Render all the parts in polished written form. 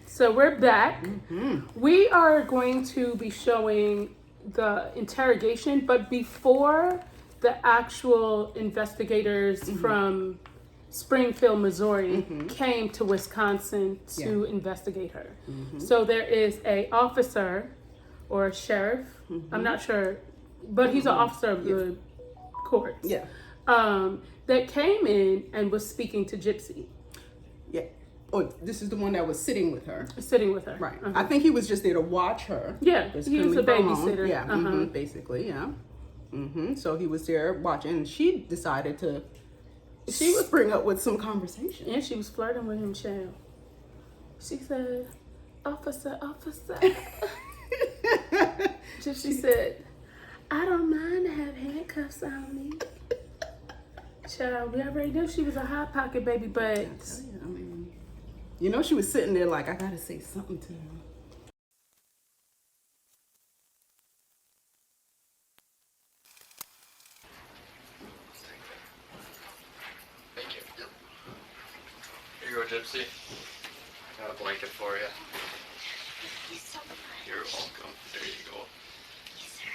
So we're back. We are going to be showing the interrogation, but before the actual investigators from Springfield, Missouri came to Wisconsin to investigate her. So there is a officer or a sheriff, I'm not sure, but he's an officer of the courts. Yeah. That came in and was speaking to Gypsy. Yeah. Oh, this is the one that was sitting with her. Sitting with her. Right. I think he was just there to watch her. Yeah, he was a babysitter. Yeah, basically, yeah. So he was there watching, and she decided to spring up with some conversation. And she was flirting with him, child. She said, officer. Gypsy said, I don't mind to have handcuffs on me. Child, we already knew she was a hot pocket baby, but... I mean, you know, she was sitting there like, I gotta say something to him. Thank you. Here you go, Gypsy. I got a blanket for you. Thank you so much. You're welcome. There you go. Yes, sir.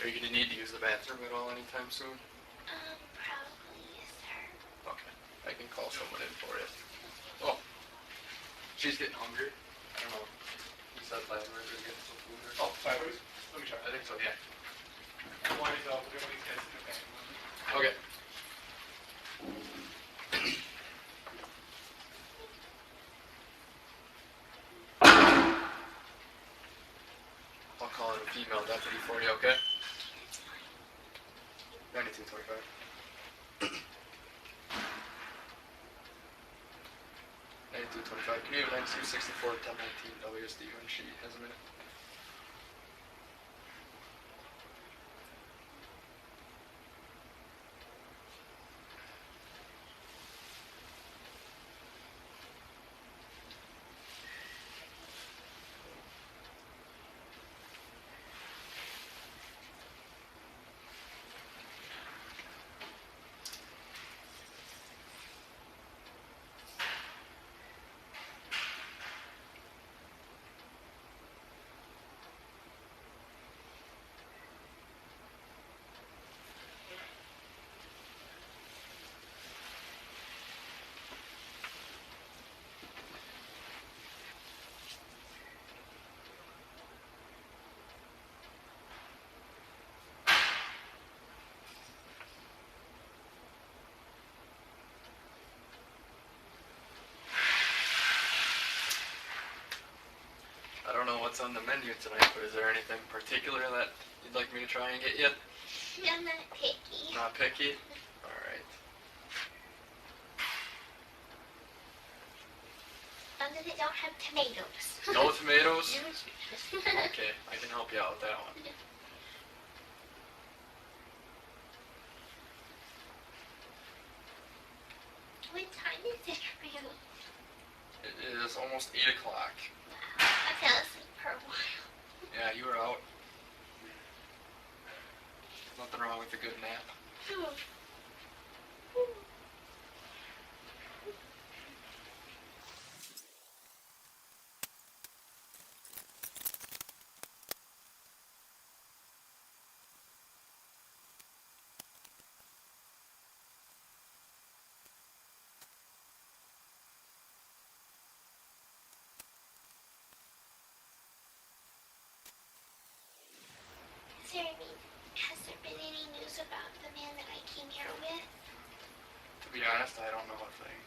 Are you going to need to use the bathroom at all anytime soon? Probably, yes, sir. Okay. I can call someone in for you. Oh. She's getting hungry. I don't know. You said last night we were getting some food or something. Oh, sideways? Let me try. I think so, yeah. One is over there, one is guys in the back. Okay. I'll call in a female deputy for you, okay? 9225. 9225. Can you have 9264 1019 WSD when she has a minute? I don't know what's on the menu tonight, but is there anything particular that you'd like me to try and get you? I'm not picky. Not picky? Alright. They don't have tomatoes. No tomatoes? No tomatoes. Okay, I can help you out with that one. almost 8 o'clock. I fell asleep for a while. Yeah, you were out. Nothing wrong with a good nap. Has there been any news about the man that I came here with? To be honest, I don't know a thing.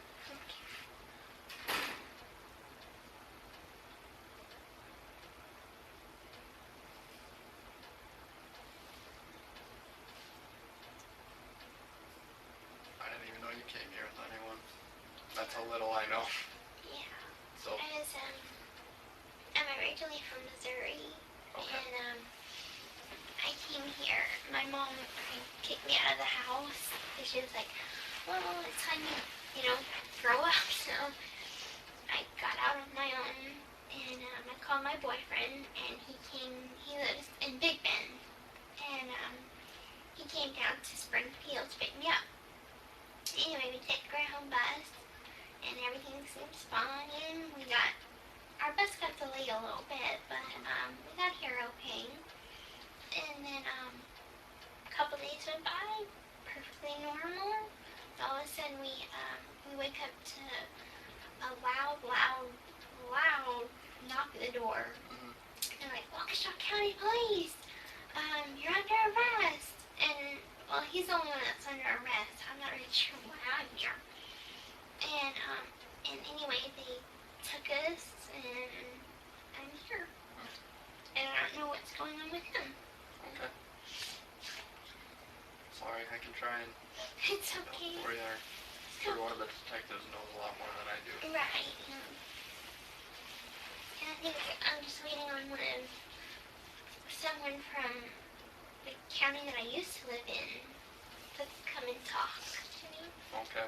I didn't even know you came here with anyone. That's how little I know. Yeah. So, I'm originally from Missouri. Okay. And, I came here. My mom kicked me out of the house. And she was like, well, it's time you grow up. So I got out on my own. And I called my boyfriend. And he lives in Big Bend. And he came down to Springfield to pick me up. Anyway, we took our home bus. And everything seems fine. Our bus got delayed a little bit. But we got here okay. And then a couple days went by, perfectly normal. All of a sudden we wake up to a loud knock at the door. Mhm. And like, Waukesha County Police, you're under arrest. And well, he's the only one that's under arrest. I'm not really sure why I'm here. And anyway, they took us, and I'm here. And I don't know what's going on with him. Okay. Sorry, I can try and It's help okay. for you. I'm sure one of the detectives knows a lot more than I do. Right. And I think I'm just waiting on someone from the county that I used to live in to come and talk to me. Okay.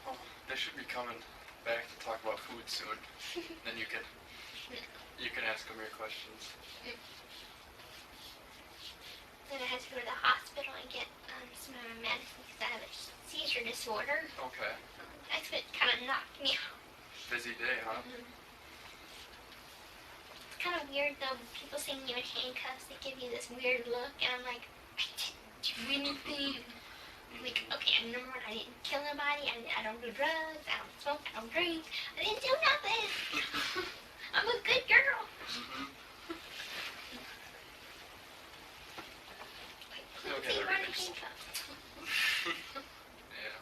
Oh, they should be coming back to talk about food soon. Then you can ask them your questions. Then I had to go to the hospital and get some of my medicine because I have a seizure disorder. Okay. That's what kind of knocked me out. Busy day, huh? It's kind of weird though. People seeing you in handcuffs, they give you this weird look, and I'm like, I didn't do anything. Like, okay, number one, I didn't kill nobody. I don't do drugs. I don't smoke. I don't drink. I didn't do nothing. I'm a good girl. Mm-hmm. Like, You'll please get run in everything. handcuffs. Yeah.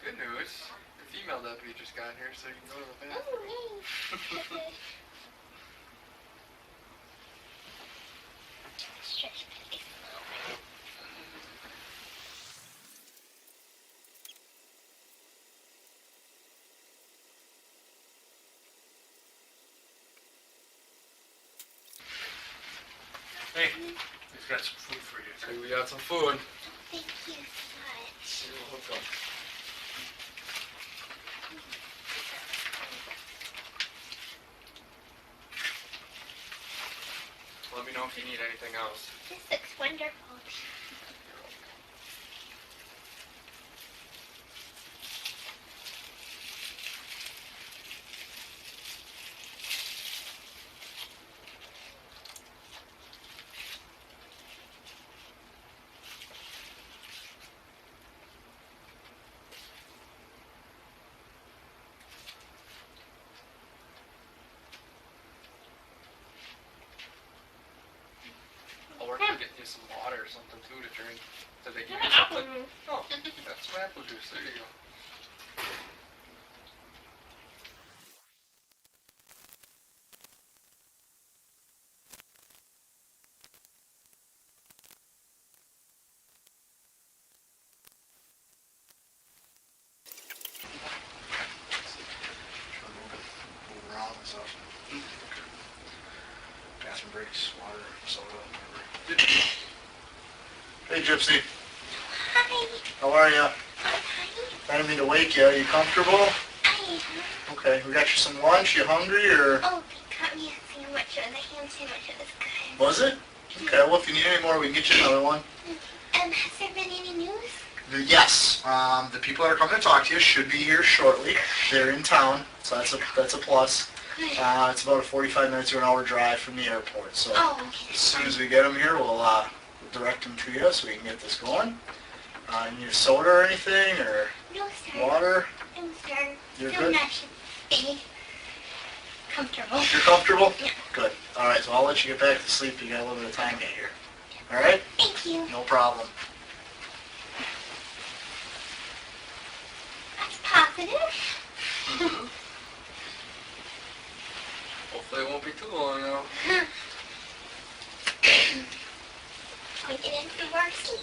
Good news. The female deputy just got here, so you can go to the bathroom. Oh, hey. Stretch my legs a little bit. Hey, we've got some food for you. Hey, we got some food. Thank you so much. You're welcome. Let me know if you need anything else. This looks wonderful. I'll work to get you some water or something too to drink. Did they give you Apple something? juice. Oh, that's some apple juice. There you go. Move around and stuff. Bathroom breaks, water, soda, whatever. Hey, Gypsy. Hi. How are ya? Hi. I didn't mean to wake you. Are you comfortable? I Okay, we got you some lunch. You hungry or? Oh, they got me a sandwich. It was a ham sandwich. It was good. Was it? Okay, well if you need any more, we can get you another one. Has there been any news? Yes, the people that are coming to talk to you should be here shortly. They're in town, so that's a plus. Good. It's about a 45 minutes to an hour drive from the airport. So Oh, okay. as soon as we get them here, we'll direct them to you so we can get this going. You need a soda or anything, or No, sir. water? No, sir. You're Feel good? nice and big. Comfortable. You're comfortable? Yeah. Good. All right, so I'll let you get back to sleep. You got a little bit of time to get here. All right? Thank you. No problem. That's positive. Mm-hmm. Hopefully it won't be too long now. We get in some more sleep.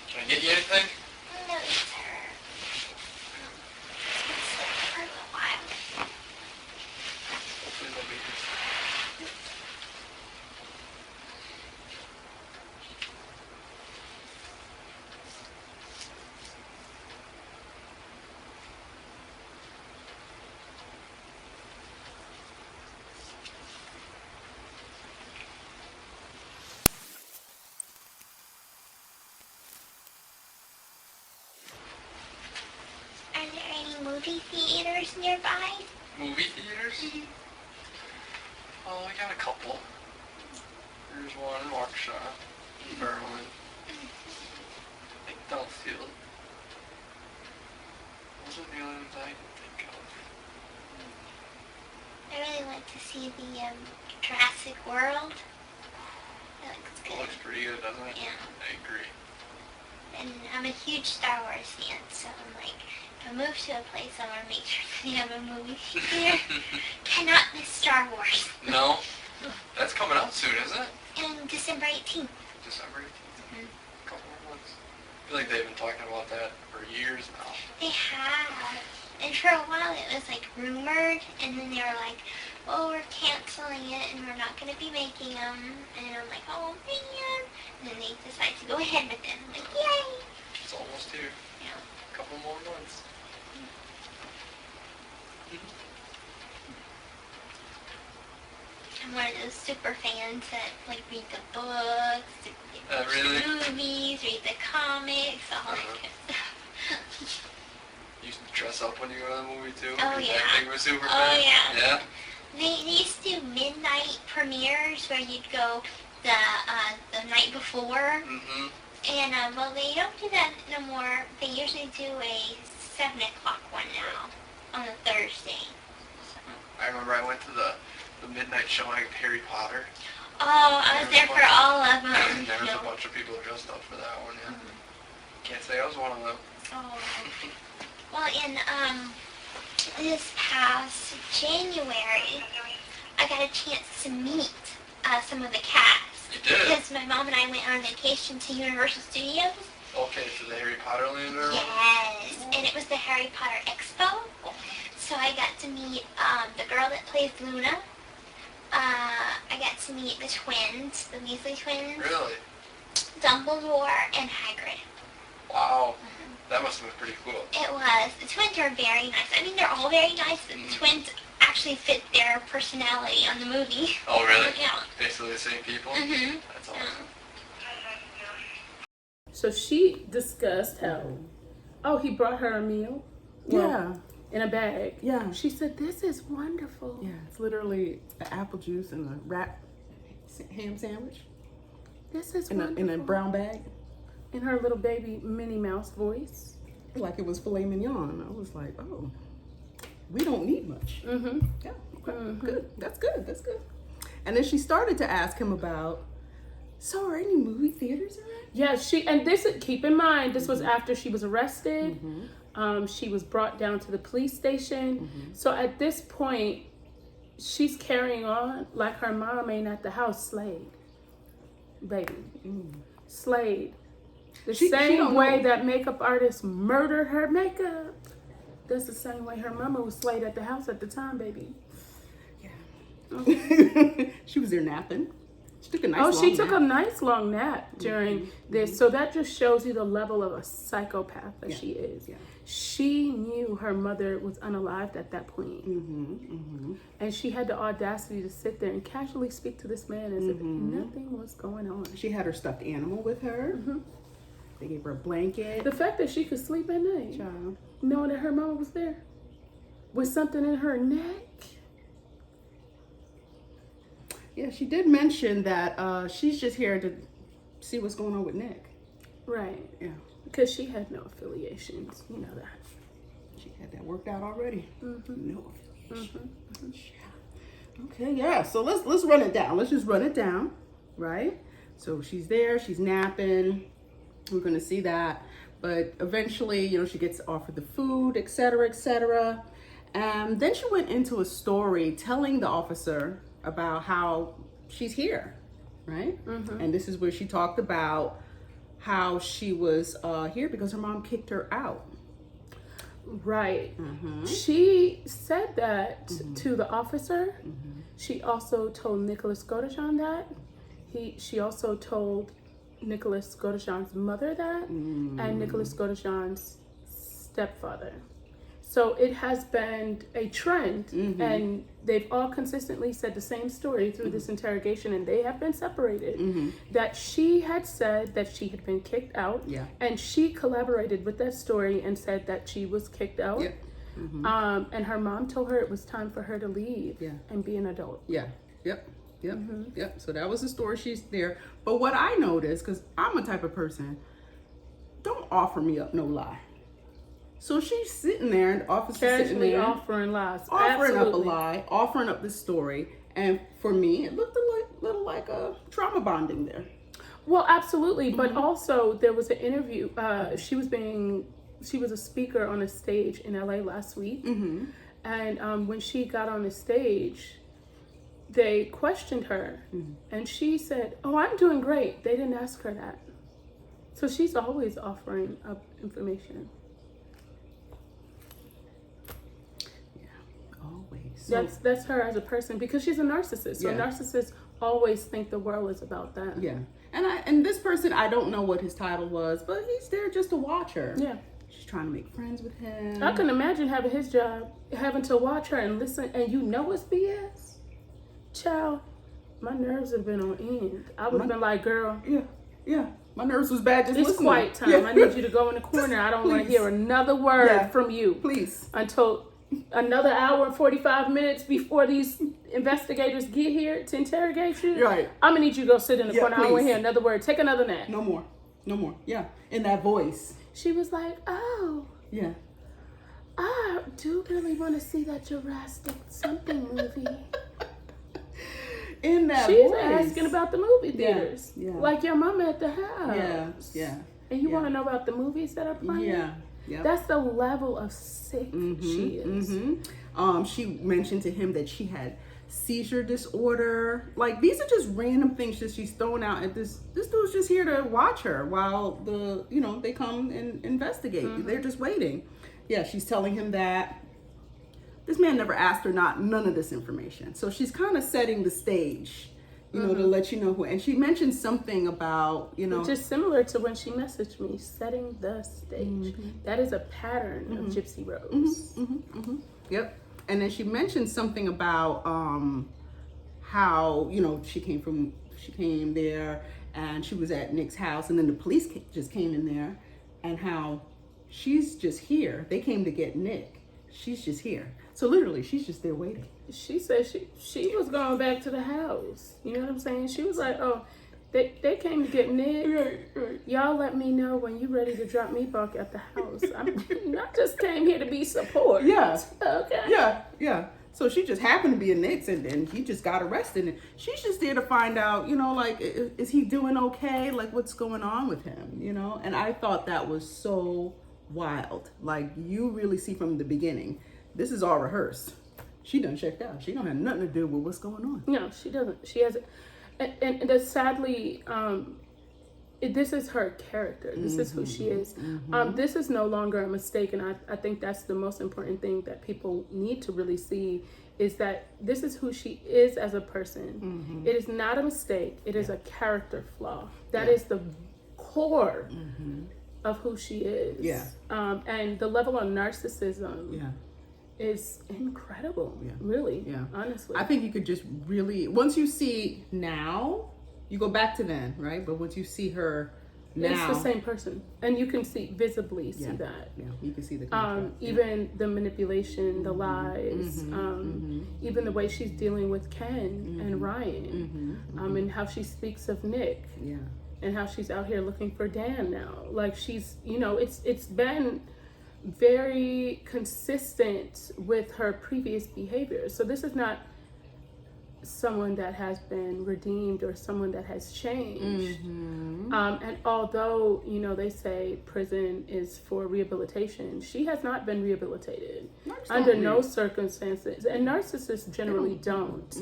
Can I get you anything? No, sir. It's been sleep for a little while. Hopefully they'll be here. Are there any movie theaters nearby? Movie theaters? Oh, we got a couple. There's one in Waukesha, Berlin. I think Delafield. Those are the only ones I can think of. I really like to see the Jurassic World. That looks It good. looks pretty good, doesn't it? Yeah. I agree. And I'm a huge Star Wars fan, so I'm like, if I move to a place, I want to make sure that they have a movie theater. Cannot miss Star Wars. No? That's coming out soon, isn't it? And December 18th. December 18th. Couple more months. I feel like they've been talking about that for years now. They have. And for a while it was like rumored, and then they were like, oh, we're canceling it and we're not going to be making them. And I'm like, oh man. And then they decided to go ahead with it. I'm like, yay. It's almost here. Yeah. Couple more months. I'm one of those super fans that like read the books, watch Really? the movies, read the comics, all that Uh-huh. good stuff. You used to dress up when you go to the movie too? Oh, You're yeah. that big of a super Oh, fan? yeah. Yeah? They used to do midnight premieres where you'd go the night before. Mm-hmm. And, well, they don't do that no more. They usually do a 7 o'clock one now on a Thursday. So. I remember I went to the midnight showing of Harry Potter. Oh, I was there for all of them. There was No. a bunch of people dressed up for that one, yeah. Can't say I was one of them. Oh. Well, in this past January, I got a chance to meet some of the cast. You did? Because my mom and I went on vacation to Universal Studios. Okay, to the Harry Potter land or what? Yes, and it was the Harry Potter Expo. So I got to meet the girl that plays Luna. I got to meet the twins, the Weasley twins, Really? Dumbledore, and Hagrid. Wow. That must have been pretty cool. It was. The twins are very nice. I mean, they're all very nice, but the twins actually fit their personality on the movie. Oh, really? Yeah. Basically the same people? Mhm. That's awesome. So she discussed how, he brought her a meal. Well, Yeah. in a bag. Yeah. She said, "This is wonderful." Yeah, it's literally an apple juice and a wrap ham sandwich This is in wonderful. a brown bag. In her little baby Minnie Mouse voice. Like it was filet mignon. I was like, oh, we don't need much. Mm-hmm. Yeah, okay, good. That's good. That's good. And then she started to ask him about, so are any movie theaters around? Yeah, keep in mind, this was after she was arrested. She was brought down to the police station. So at this point, she's carrying on like her mom ain't at the house, Slade. Baby. Slade. The She same don't way know. that makeup artists murdered her makeup. That's the same way her mama was Slade at the house at the time, baby. She was there napping. She took a nice She long took nap. a nice long nap during this. So that just shows you the level of a psychopath that she is. Yeah. She knew her mother was unalived at that point. And she had the audacity to sit there and casually speak to this man as if nothing was going on. She had her stuffed animal with her. They gave her a blanket. The fact that she could sleep at night, Child. knowing that her mama was there with something in her neck. Yeah, she did mention that she's just here to see what's going on with Nick. Right. Yeah, Because she had no affiliations. You know that. she had that worked out already. No affiliation. Yeah. Okay, yeah. So let's run it down. Let's just run it down, right? So she's there. She's napping. We're gonna see that, but eventually, she gets offered the food, etc., etc. And then she went into a story telling the officer about how she's here, right? And this is where she talked about how she was here because her mom kicked her out. Right. She said that to the officer. She also told Nicholas Godejohn that. She also told Nicholas Godejohn's mother that, and Nicholas Godejohn's stepfather. So it has been a trend, and they've all consistently said the same story through this interrogation, and they have been separated. That she had said that she had been kicked out, and she collaborated with that story and said that she was kicked out. And her mom told her it was time for her to leave and be an adult. Yep. So that was the story. She's there. But what I noticed, because I'm a type of person, don't offer me up no lie. So she's sitting there, and the officer's sitting Casually there, offering lies. offering up a Absolutely. lie, offering up this story. And for me, it looked a little like a trauma bonding there. Well, absolutely. But also there was an interview. She was a speaker on a stage in LA last week. And when she got on the stage, they questioned her. And she said, "Oh, I'm doing great." They didn't ask her that. So she's always offering up information. Always. So, That's her as a person, because she's a narcissist. So narcissists always think the world is about them. yeah. And this person, I don't know what his title was, but he's there just to watch her. Yeah. She's trying to make friends with him. I can imagine having his job, having to watch her and listen, and it's BS. Child, my nerves have been on end. I would have been like, "Girl, Yeah. My nerves was bad just it's listening. quiet time. Yeah. I need you to go in the corner. I don't want to please. hear another word Yeah. from you Please. until another hour and 45 minutes before these investigators get here to interrogate you. Right. I'm going to need you to go sit in the corner. I don't want please. to hear another word. Take another nap." No more. Yeah. In that voice. She was like, "Oh, Yeah. I do really want to see that Jurassic something movie." In that She's voice. asking about the movie theaters. yeah. Like your mama at the house. Yeah. And you Yeah. want to know about the movies that are playing? Yeah. Yeah. That's the level of sick she is. She mentioned to him that she had seizure disorder. Like, these are just random things that she's throwing out at this dude's just here to watch her while they come and investigate. They're just waiting. Yeah, she's telling him that this man never asked her none of this information. So she's kind of setting the stage, to let you know who. And she mentioned something about, Which is similar to when she messaged me, setting the stage. That is a pattern of Gypsy Rose. Yep. And then she mentioned something about how, you know, she came there and she was at Nick's house, and then the police just came in there, and how she's just here. They came to get Nick. She's just here. So literally, she's just there waiting. She said she was going back to the house. You know what I'm saying? She was like, oh, they came to get Nick. Y'all let me know when you ready to drop me back at the house. I just came here to be support. Yeah. Okay. Yeah. So she just happened to be a Nick's, and then he just got arrested. And she's just there to find out, you know, like, is he doing okay? Like, what's going on with him, you know? And I thought that was so wild. Like, you really see from the beginning, this is all rehearsed. She done checked out. She don't have nothing to do with what's going on. No, she doesn't. She has, and that's sadly, this is her character. This is who she is. This is no longer a mistake, and I think that's the most important thing that people need to really see, is that this is who she is as a person. It is not a mistake. It is a character flaw. That is the core of who she is. Yeah. And the level of narcissism is incredible. Really. Yeah. Honestly. I think you could just really, once you see now, you go back to then, right? But once you see her now, it's the same person, and you can visibly see that. Yeah, you can see the contrast. Even the manipulation, the lies, even the way she's dealing with Ken and Ryan, and how she speaks of Nick, and how she's out here looking for Dan now. Like, she's, you know, it's been very consistent with her previous behavior. So this is not someone that has been redeemed or someone that has changed. And although, you know, they say prison is for rehabilitation, she has not been rehabilitated under no circumstances, and narcissists generally don't.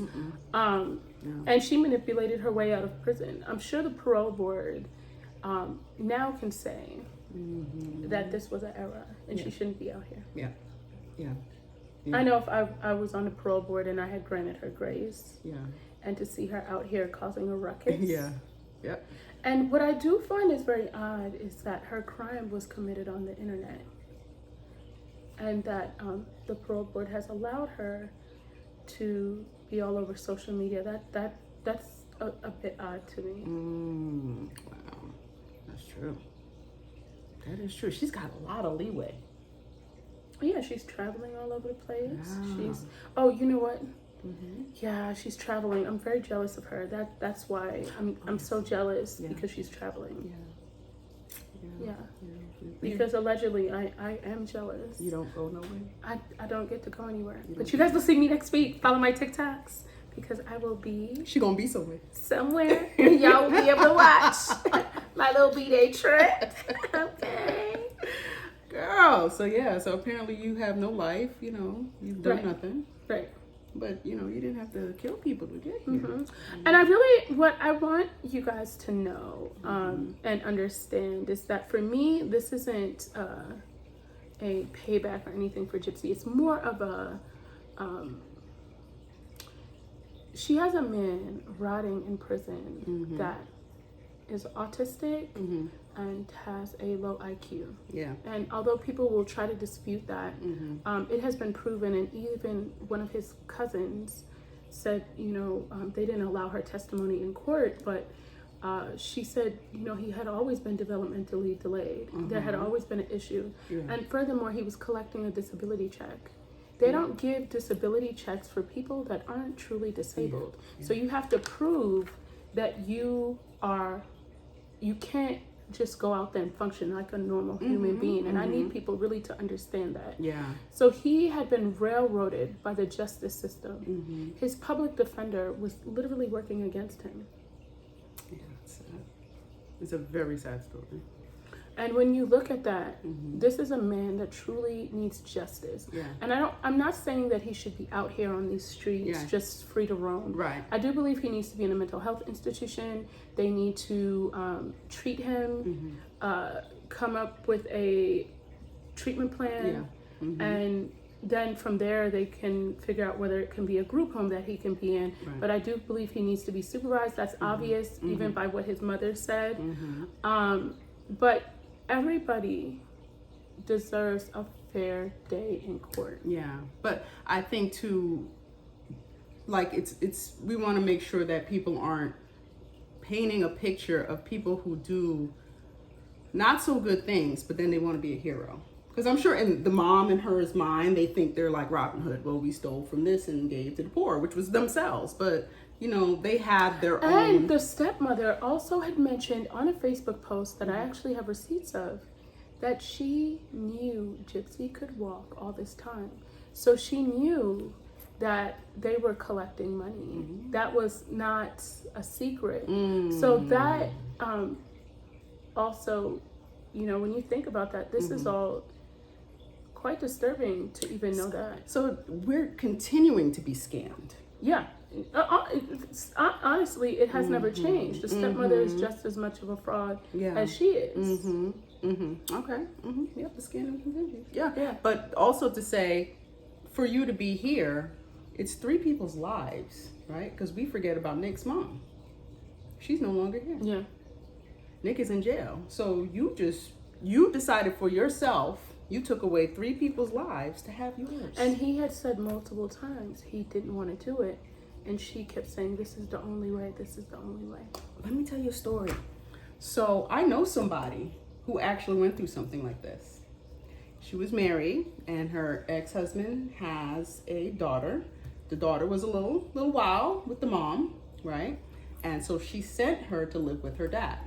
And she manipulated her way out of prison. I'm sure the parole board now can say that this was an error and she shouldn't be out here. Yeah. I know if I was on the parole board and I had granted her grace, Yeah. and to see her out here causing a ruckus. Yeah. And what I do find is very odd is that her crime was committed on the internet, and that the parole board has allowed her to be all over social media. That's a bit odd to me. Wow. That's true. That is true. She's got a lot of leeway. Yeah, she's traveling all over the place. Yeah. You know what? Yeah, she's traveling. I'm very jealous of her. That's why I'm so jealous, because she's traveling. Yeah. Because allegedly I am jealous. You don't go nowhere? I don't get to go anywhere. But you guys will see me next week. Follow my TikToks, because I will be She gonna be somewhere. somewhere. And y'all will be able to watch my little B-Day trip. Okay. Girl, so apparently you have no life, you know, you've done nothing. Right. But, you know, you didn't have to kill people to get here. And what I want you guys to know and understand is that for me, this isn't a payback or anything for Gypsy. It's more of a, she has a man rotting in prison that is autistic and has a low IQ. Yeah. And although people will try to dispute that, it has been proven, and even one of his cousins said, you know, they didn't allow her testimony in court, but she said, you know, he had always been developmentally delayed. There had always been an issue. And furthermore, he was collecting a disability check. They don't give disability checks for people that aren't truly disabled. So you have to prove that you can't just go out there and function like a normal human being. And I need people really to understand that. Yeah. So he had been railroaded by the justice system. His public defender was literally working against him. Yeah, it's sad. It's a very sad story. And when you look at that, this is a man that truly needs justice. Yeah. And I'm not saying that he should be out here on these streets just free to roam. Right. I do believe he needs to be in a mental health institution. They need to treat him, come up with a treatment plan, and then from there they can figure out whether it can be a group home that he can be in. Right. But I do believe he needs to be supervised. That's obvious, even by what his mother said. But everybody deserves a fair day in court. Yeah, but I think too, like it's we want to make sure that people aren't painting a picture of people who do not so good things, but then they want to be a hero. Because I'm sure in the mom and her's mind, they think they're like Robin Hood. Well, we stole from this and gave to the poor, which was themselves. But, you know, they had their own. And the stepmother also had mentioned on a Facebook post that I actually have receipts of that she knew Gypsy could walk all this time. So she knew that they were collecting money. That was not a secret. So that also, you know, when you think about that, this is all quite disturbing to even know that. So we're continuing to be scammed. Yeah. Honestly, it has never changed. The stepmother is just as much of a fraud as she is. Okay. Yep, the scandal continues. Yeah. But also to say, for you to be here, it's 3 people's lives, right? Because we forget about Nick's mom. She's no longer here. Yeah. Nick is in jail. So you decided for yourself, you took away 3 people's lives to have yours. And he had said multiple times he didn't want to do it. And she kept saying, this is the only way, this is the only way. Let me tell you a story. So I know somebody who actually went through something like this. She was married and her ex-husband has a daughter. The daughter was a little wild with the mom, right? And so she sent her to live with her dad.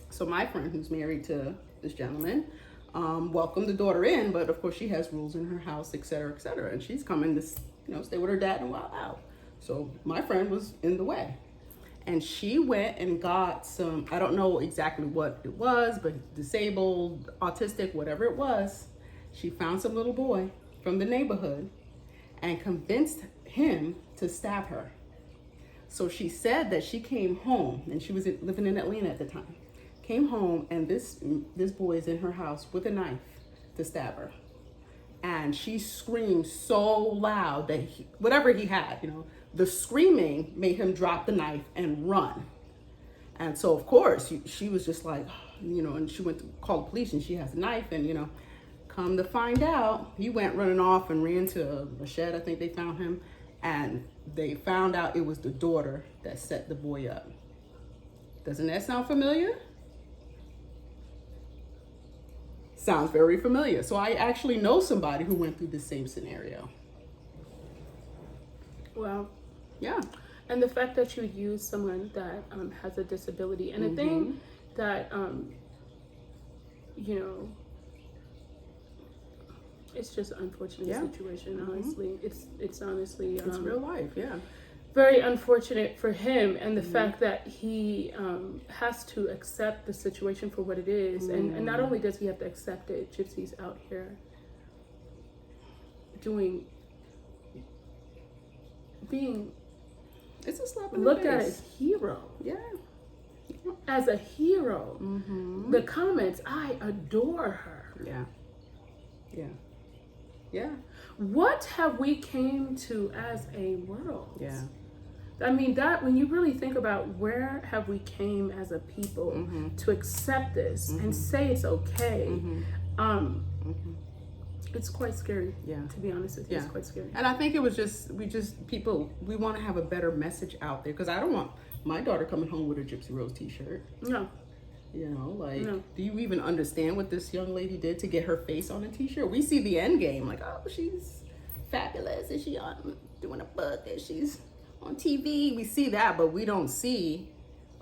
So my friend who's married to this gentleman welcomed the daughter in, but of course she has rules in her house, et cetera, and she's coming to, you know, stay with her dad and wild out. So my friend was in the way. And she went and got some, I don't know exactly what it was, but disabled, autistic, whatever it was. She found some little boy from the neighborhood and convinced him to stab her. So she said that she came home, and she was living in Atlanta at the time. Came home, and this boy is in her house with a knife to stab her. And she screamed so loud that whatever he had, you know, the screaming made him drop the knife and run. And so, of course, she was just like, you know, and she went to call the police, and she has a knife, and, you know, come to find out, he went running off and ran to a shed. I think they found him, and they found out it was the daughter that set the boy up. Doesn't that sound familiar? Sounds very familiar. So I actually know somebody who went through the same scenario. Wow. Yeah. And the fact that you use someone that has a disability, and the thing that, you know, it's just an unfortunate situation, honestly. It's honestly... it's real life, yeah. Very unfortunate for him, and the fact that he has to accept the situation for what it is. And not only does he have to accept it, Gypsy's out here being it's a slap in the looked face. at as hero. Yeah. As a hero. The comments, I adore her. Yeah. Yeah. Yeah. What have we came to as a world? Yeah. I mean, that when you really think about where have we came as a people to accept this and say it's okay, it's quite scary. Yeah. To be honest with you, it's quite scary. And I think it was just we want to have a better message out there, because I don't want my daughter coming home with a Gypsy Rose t-shirt. No. You know, like, No. do you even understand what this young lady did to get her face on a t-shirt? We see the end game, like, oh, she's fabulous, and she doing a book, and she's on TV. We see that, but we don't see,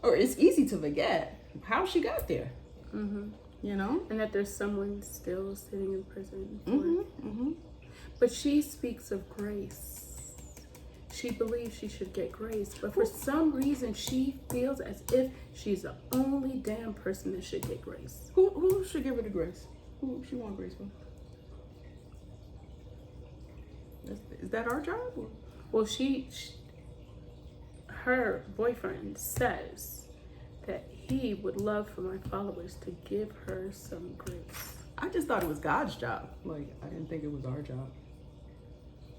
or it's easy to forget how she got there. You know? And that there's someone still sitting in prison for But she speaks of grace. She believes she should get grace, but for some reason she feels as if she's the only damn person that should get grace. Who should give her the grace? Who she want grace for? Is that our job? Or? Well, her boyfriend says that he would love for my followers to give her some grace. I just thought it was God's job. Like, I didn't think it was our job.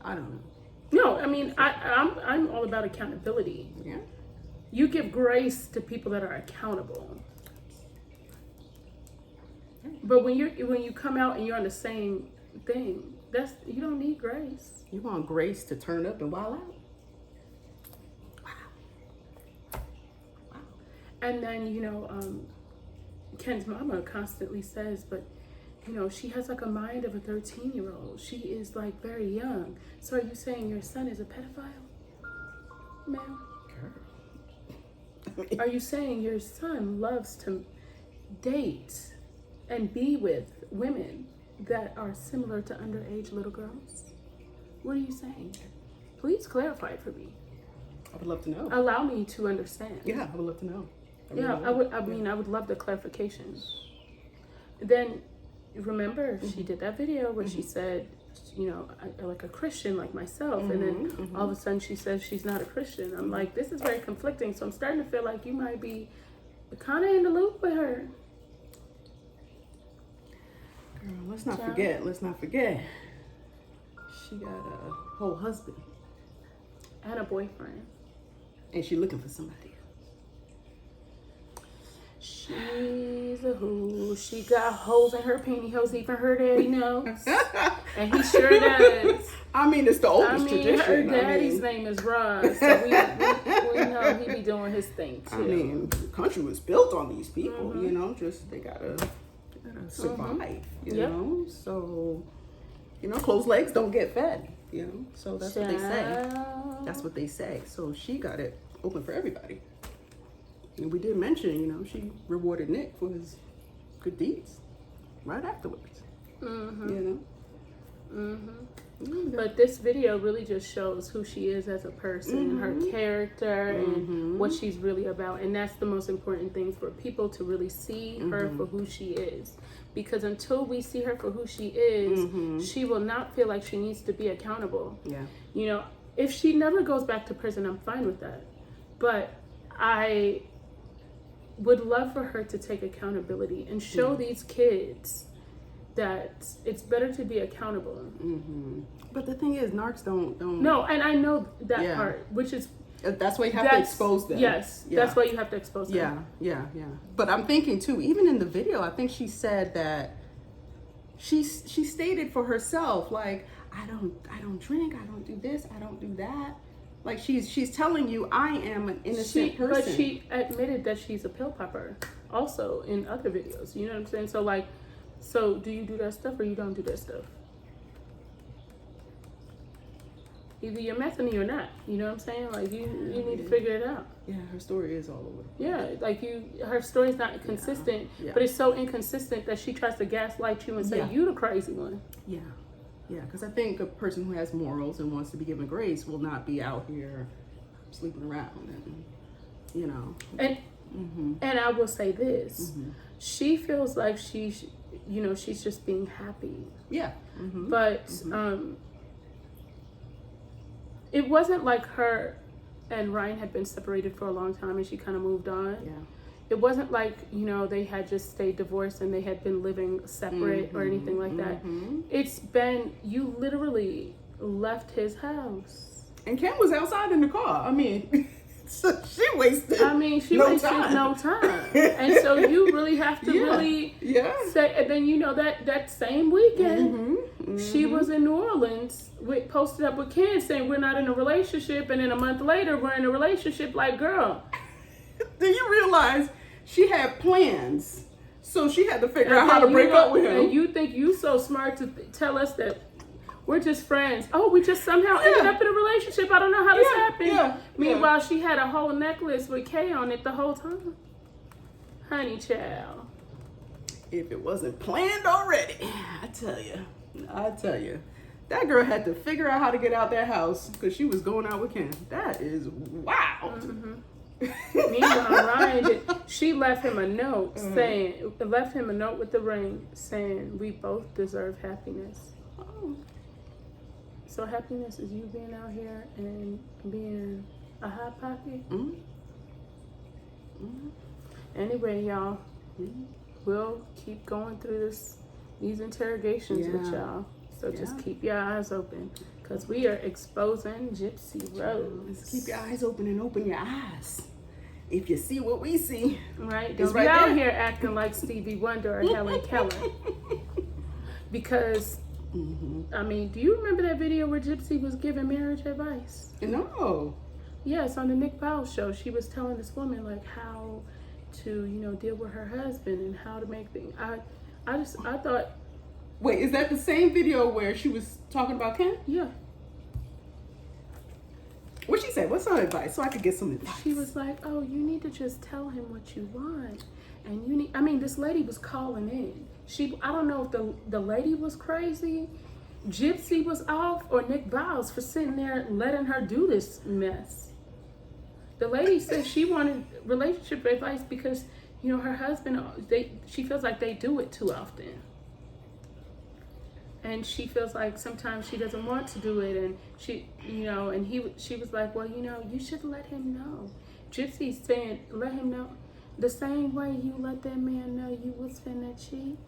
I don't know. No, I mean, I'm all about accountability. Yeah. You give grace to people that are accountable. But when you come out and you're on the same thing. You don't need grace. You want Grace to turn up and wild out? Wow. And then, Ken's mama constantly says, but, she has like a mind of a 13-year-old. She is like very young. So are you saying your son is a pedophile, ma'am? Are you saying your son loves to date and be with women that are similar to underage little girls? What are you saying? Please clarify it for me. I would love to know. Allow me to understand. Yeah, I would love to know. I would love the clarification. Then, remember, she did that video where she said, like a Christian like myself, and then all of a sudden she says she's not a Christian. I'm like, this is very conflicting, so I'm starting to feel like you might be kind of in the loop with her. Girl, let's not forget. She got a whole husband. And a boyfriend. And she looking for somebody else. She's a who. She got holes in her pantyhose, even her daddy knows. And he sure does. I mean, it's the oldest tradition. Her daddy's name is Ross, so we know he be doing his thing too. I mean, the country was built on these people, just they gotta survive, you know? So, closed legs don't get fed, So that's what they say. That's what they say. So she got it open for everybody. And we did mention, she rewarded Nick for his good deeds right afterwards. But this video really just shows who she is as a person, and her character, and what she's really about. And that's the most important thing, for people to really see her for who she is. Because until we see her for who she is, she will not feel like she needs to be accountable. Yeah. If she never goes back to prison, I'm fine with that. But I would love for her to take accountability and show these kids that it's better to be accountable. But the thing is, narcs don't. No, and I know that part, which is. That's why you have to expose them. Yes, that's why you have to expose them. Yeah. But I'm thinking too, even in the video, I think she said that she stated for herself, like, I don't drink, I don't do this, I don't do that. Like she's telling you, I am an innocent person. But she admitted that she's a pill popper also in other videos. You know what I'm saying? So do you do that stuff or you don't do that stuff? Either you're messing or you're not. You know what I'm saying? Like you need to figure it out. Yeah, her story is all over. Yeah, like her story's not consistent, but it's so inconsistent that she tries to gaslight you and say you the crazy one. Yeah, because I think a person who has morals and wants to be given grace will not be out here sleeping around And I will say this: she feels like she's just being happy. Yeah, but it wasn't like her and Ryan had been separated for a long time and she kind of moved on. Yeah. It wasn't like, they had just stayed divorced and they had been living separate or anything like that. It's been, you literally left his house. And Kim was outside in the car. I mean, so she wasted no time. And so you really have to really say, and then, that same weekend, she was in New Orleans, posted up with kids saying we're not in a relationship. And then a month later, we're in a relationship. Like, girl. Do you realize she had plans? So she had to figure out how to break up with him. And you think you so smart to tell us that we're just friends. Oh, we just somehow ended up in a relationship. I don't know how this happened. Meanwhile, she had a whole necklace with K on it the whole time. Honey child. If it wasn't planned already, I tell you. That girl had to figure out how to get out that house because she was going out with Ken. That is wild. Meanwhile, Ryan she left him a note left him a note with the ring saying, we both deserve happiness. Oh. So happiness is you being out here and being a hot pocket? Anyway, y'all, we'll keep going through these interrogations with y'all. So just keep your eyes open because we are exposing Gypsy Rose. Keep your eyes open and open your eyes. If you see what we see. Right? Don't be out here acting like Stevie Wonder or Helen Keller. Because I mean, do you remember that video where Gypsy was giving marriage advice? No. Yes, on the Nick Powell show, she was telling this woman like how to, deal with her husband and how to make things. I thought, Wait, is that the same video where she was talking about Ken? yeah. What'd she say? What's her advice? So I could get some advice. She was like, oh, you need to just tell him what you want. And this lady was calling in. I don't know if the lady was crazy, Gypsy was off, or Nick Biles for sitting there letting her do this mess. The lady said she wanted relationship advice because, her husband, she feels like they do it too often. And she feels like sometimes she doesn't want to do it, and she was like, well, you should let him know. Gypsy's saying, let him know the same way you let that man know you was finna cheat.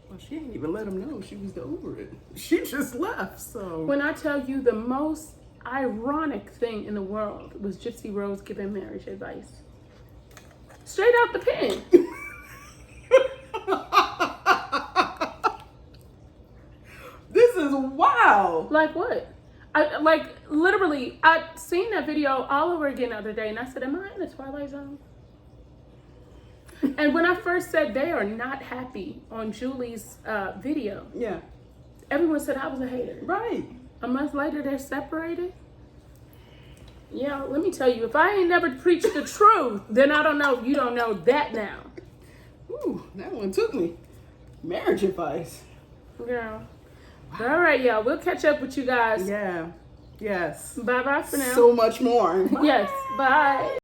Well, she didn't even let him know she was over it. She just left, so. When I tell you the most ironic thing in the world was Gypsy Rose giving marriage advice. Straight out the pen. This is wild. Like what? I seen that video all over again the other day, and I said, am I in the Twilight Zone? And when I first said they are not happy on Julie's video, Yeah. everyone said I was a hater. Right. A month later, they're separated. Yeah, let me tell you, if I ain't never preached the truth, then I don't know if you don't know that now. Ooh, that one took me. Marriage advice. Girl. All right, y'all. We'll catch up with you guys. Yeah. Yes. Bye-bye for now. So much more. Yes. Bye.